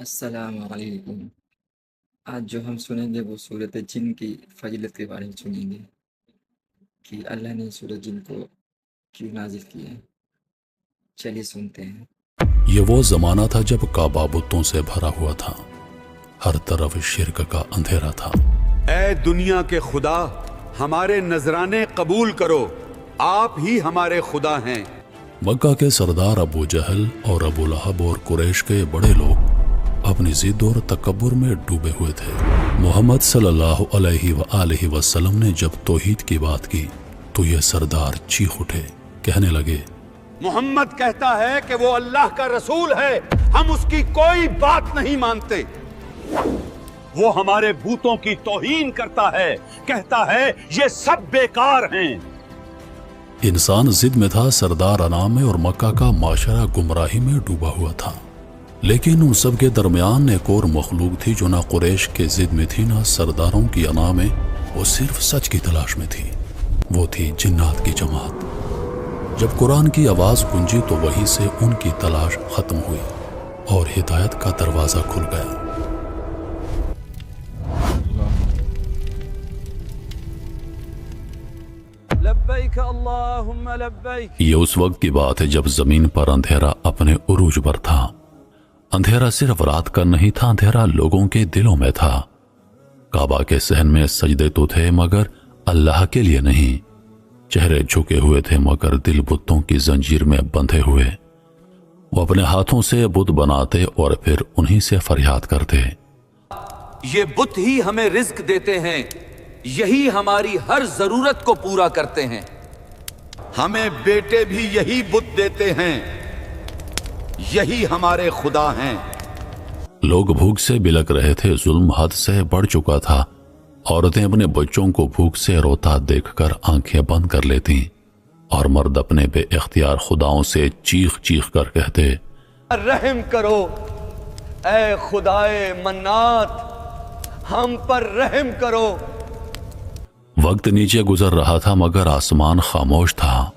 السلام علیکم۔ آج جو ہم سنیں گے وہ صورت جن کی فضیلت کے بارے میں سنیں گے کہ اللہ نے صورت جن کو کیوں نازل کیا ہے۔ چلیے سنتے ہیں۔ یہ وہ زمانہ تھا جب کعبہ بتوں سے بھرا ہوا تھا، ہر طرف شرک کا اندھیرا تھا۔ اے دنیا کے خدا، ہمارے نذرانے قبول کرو، آپ ہی ہمارے خدا ہیں۔ مکہ کے سردار ابو جہل اور ابو لہب اور قریش کے بڑے لوگ اپنی ضد اور تکبر میں ڈوبے ہوئے تھے۔ محمد صلی اللہ علیہ وآلہ وسلم نے جب توحید کی بات کی تو یہ سردار چیخ اٹھے، کہنے لگے، محمد کہتا ہے کہ وہ اللہ کا رسول ہے، ہم اس کی کوئی بات نہیں مانتے۔ وہ ہمارے بتوں کی توہین کرتا ہے، کہتا ہے یہ سب بیکار ہیں۔ انسان ضد میں تھا، سردار انام میں، اور مکہ کا معاشرہ گمراہی میں ڈوبا ہوا تھا۔ لیکن ان سب کے درمیان ایک اور مخلوق تھی جو نہ قریش کے ضد میں تھی نہ سرداروں کی انا میں، وہ صرف سچ کی تلاش میں تھی۔ وہ تھی جنات کی جماعت۔ جب قرآن کی آواز گونجی تو وہیں سے ان کی تلاش ختم ہوئی اور ہدایت کا دروازہ کھل گیا۔ لبیک اللہم لبیک۔ یہ اس وقت کی بات ہے جب زمین پر اندھیرا اپنے عروج پر تھا۔ اندھیرا صرف رات کا نہیں تھا، اندھیرا لوگوں کے دلوں میں تھا۔ کعبہ کے صحن میں سجدے تو تھے مگر اللہ کے لیے نہیں، چہرے جھکے ہوئے تھے مگر دل بتوں کی زنجیر میں بندھے ہوئے۔ وہ اپنے ہاتھوں سے بت بناتے اور پھر انہی سے فریاد کرتے، یہ بت ہی ہمیں رزق دیتے ہیں، یہی ہماری ہر ضرورت کو پورا کرتے ہیں۔ ہمیں بیٹے بھی یہی بت دیتے ہیں، یہی ہمارے خدا ہیں۔ لوگ بھوک سے بلک رہے تھے، ظلم حد سے بڑھ چکا تھا۔ عورتیں اپنے بچوں کو بھوک سے روتا دیکھ کر آنکھیں بند کر لیتی اور مرد اپنے بے اختیار خداؤں سے چیخ چیخ کر کہتے، رحم کرو اے خدائے منات، ہم پر رحم کرو۔ وقت نیچے گزر رہا تھا مگر آسمان خاموش تھا۔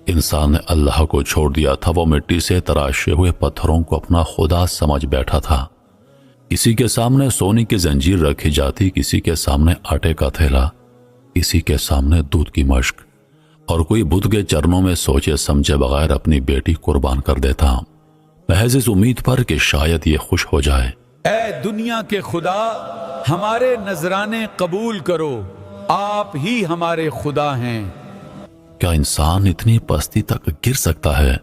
انسان نے اللہ کو چھوڑ دیا تھا، وہ مٹی سے تراشے ہوئے پتھروں کو اپنا خدا سمجھ بیٹھا تھا۔ کسی کے سامنے سونے کی زنجیر رکھی جاتی، کسی کے سامنے آٹے کا تھیلا، کسی کے سامنے دودھ کی مشک، اور کوئی بت کے چرنوں میں سوچے سمجھے بغیر اپنی بیٹی قربان کر دیتا، محض اس امید پر کہ شاید یہ خوش ہو جائے۔ اے دنیا کے خدا، ہمارے نذرانے قبول کرو، آپ ہی ہمارے خدا ہیں۔ کیا انسان اتنی پستی تک گر سکتا ہے؟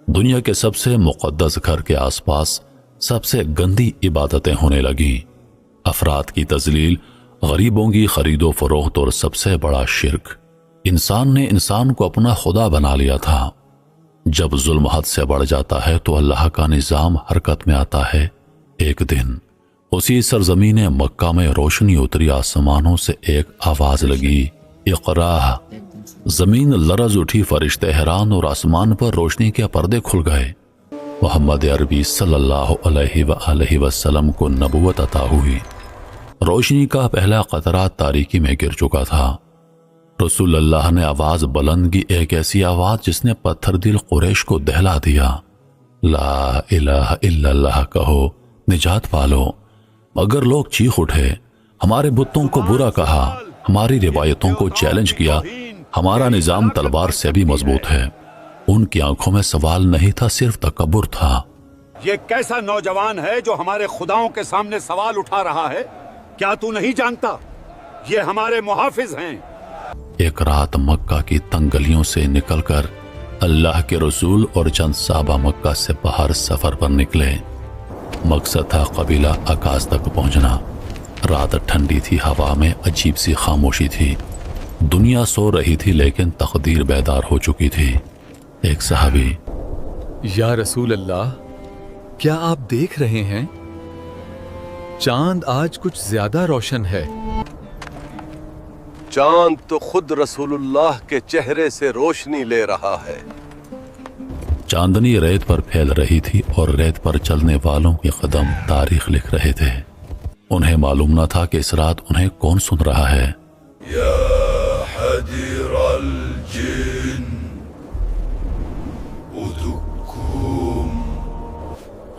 دنیا کے سب سے مقدس گھر کے آس پاس سب سے گندی عبادتیں ہونے لگیں۔ افراد کی تذلیل، غریبوں کی خرید و فروخت اور سب سے بڑا شرک۔ انسان نے انسان کو اپنا خدا بنا لیا تھا۔ جب ظلم حد سے بڑھ جاتا ہے تو اللہ کا نظام حرکت میں آتا ہے۔ ایک دن اسی سرزمین مکہ میں روشنی اتری، آسمانوں سے ایک آواز لگی، اقرا۔ زمین لرز اٹھی، فرشتے حیران اور آسمان پر روشنی کے پردے کھل گئے۔ محمد عربی صلی اللہ علیہ وآلہ وسلم کو نبوت عطا ہوئی۔ روشنی کا پہلا قطرہ تاریکی میں گر چکا تھا۔ رسول اللہ نے آواز بلند کی، ایک ایسی آواز جس نے پتھر دل قریش کو دہلا دیا، لا الہ الا اللہ کہو، نجات پالو۔ مگر لوگ چیخ اٹھے، ہمارے بتوں کو برا کہا، ہماری روایتوں کو چیلنج کیا، ہمارا نظام تلوار سے بھی مضبوط ہے۔ ان کی آنکھوں میں سوال نہیں تھا، صرف تکبر تھا۔ یہ کیسا نوجوان ہے جو ہمارے خداؤں کے سامنے سوال اٹھا رہا ہے؟ کیا تو نہیں جانتا یہ ہمارے محافظ ہیں؟ ایک رات مکہ کی تنگ گلیوں سے نکل کر اللہ کے رسول اور چند صحابہ مکہ سے باہر سفر پر نکلے۔ مقصد تھا قبیلہ عکاظ تک پہنچنا۔ رات ٹھنڈی تھی، ہوا میں عجیب سی خاموشی تھی۔ دنیا سو رہی تھی لیکن تقدیر بیدار ہو چکی تھی۔ ایک صحابی، یا رسول اللہ، کیا آپ دیکھ رہے ہیں؟ چاند آج کچھ زیادہ روشن ہے۔ چاند تو خود رسول اللہ کے چہرے سے روشنی لے رہا ہے۔ چاندنی ریت پر پھیل رہی تھی اور ریت پر چلنے والوں کے قدم تاریخ لکھ رہے تھے۔ انہیں معلوم نہ تھا کہ اس رات انہیں کون سن رہا ہے۔ یا حدیر الجن ادکم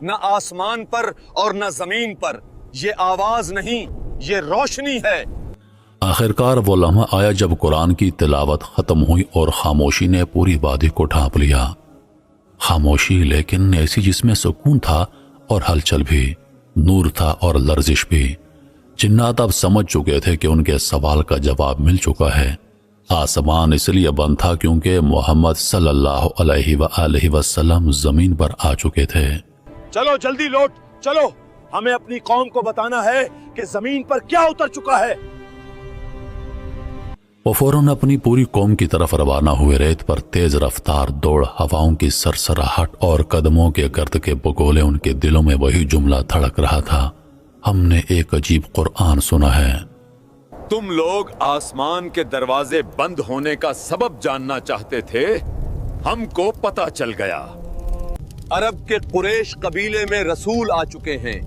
نہ آسمان پر اور نہ زمین پر. یہ آواز نہیں، یہ روشنی ہے. آخرکار وہ لمحہ آیا جب قرآن کی تلاوت ختم ہوئی اور خاموشی نے پوری وادی کو ڈھانپ لیا. خاموشی لیکن ایسی جس میں سکون تھا اور ہلچل بھی، نور تھا اور لرزش بھی. جنات اب سمجھ چکے تھے کہ ان کے سوال کا جواب مل چکا ہے. آسمان اس لیے بند تھا کیونکہ محمد صلی اللہ علیہ وآلہ وسلم زمین پر آ چکے تھے. چلو جلدی لوٹ چلو، ہمیں اپنی قوم کو بتانا ہے کہ زمین پر کیا اتر چکا ہے. وہ فوراً اپنی پوری قوم کی طرف روانہ ہوئے. ریت پر تیز رفتار دوڑ، ہواؤں کی سرسراہٹ اور قدموں کے گرد کے بگولے، ان کے دلوں میں وہی جملہ دھڑک رہا تھا: ہم نے ایک عجیب قرآن سنا ہے. تم لوگ آسمان کے دروازے بند ہونے کا سبب جاننا چاہتے تھے، ہم کو پتہ چل گیا. عرب کے قریش قبیلے میں رسول آ چکے ہیں.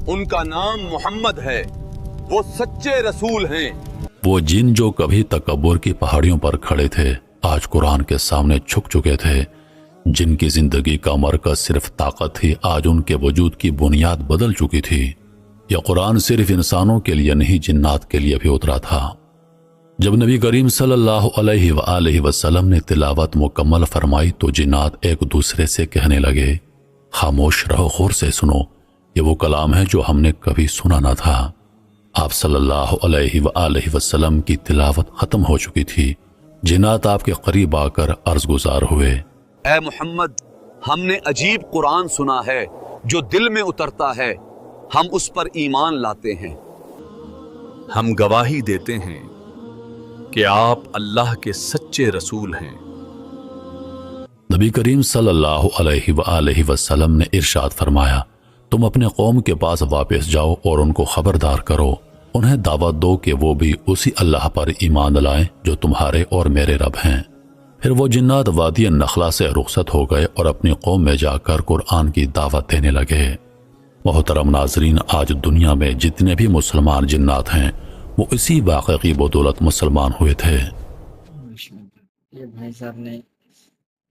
ان کا نام محمد ہے. وہ سچے رسول ہیں. وہ جن جو کبھی تکبر کی پہاڑیوں پر کھڑے تھے آج قرآن کے سامنے جھک چکے تھے. جن کی زندگی کا مرکز صرف طاقت تھی آج ان کے وجود کی بنیاد بدل چکی تھی. یہ قرآن صرف انسانوں کے لیے نہیں جنات کے لیے بھی اترا تھا. جب نبی کریم صلی اللہ علیہ وآلہ وسلم نے تلاوت مکمل فرمائی تو جنات ایک دوسرے سے کہنے لگے: خاموش رہو، غور سے سنو، یہ وہ کلام ہے جو ہم نے کبھی سنا نہ تھا. آپ صلی اللہ علیہ وآلہ وسلم کی تلاوت ختم ہو چکی تھی. جنات آپ کے قریب آ کر عرض گزار ہوئے: اے محمد، ہم نے عجیب قرآن سنا ہے جو دل میں اترتا ہے. ہم اس پر ایمان لاتے ہیں. ہم گواہی دیتے ہیں کہ آپ اللہ کے سچے رسول ہیں. نبی کریم صلی اللہ علیہ وآلہ وسلم نے ارشاد فرمایا: تم اپنے قوم کے پاس واپس جاؤ اور ان کو خبردار کرو، انہیں دعوت دو کہ وہ بھی اسی اللہ پر ایمان لائیں جو تمہارے اور میرے رب ہیں. پھر وہ جنات وادی نخلا سے رخصت ہو گئے اور اپنی قوم میں جا کر قرآن کی دعوت دینے لگے. محترم ناظرین، آج دنیا میں جتنے بھی مسلمان جنات ہیں وہ اسی واقعے کی بدولت مسلمان ہوئے تھے. یہ بھائی صاحب نے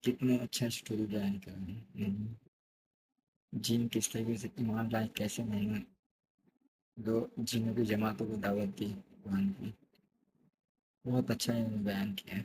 کتنا اچھا اسٹوری بیان کیا. جن کس طریقے سے ایمان لائے، کیسے نہیں دو جنوں کی جماعتوں کو دعوت دی قرآن کی. بہت اچھا انہوں نے بیان کیا.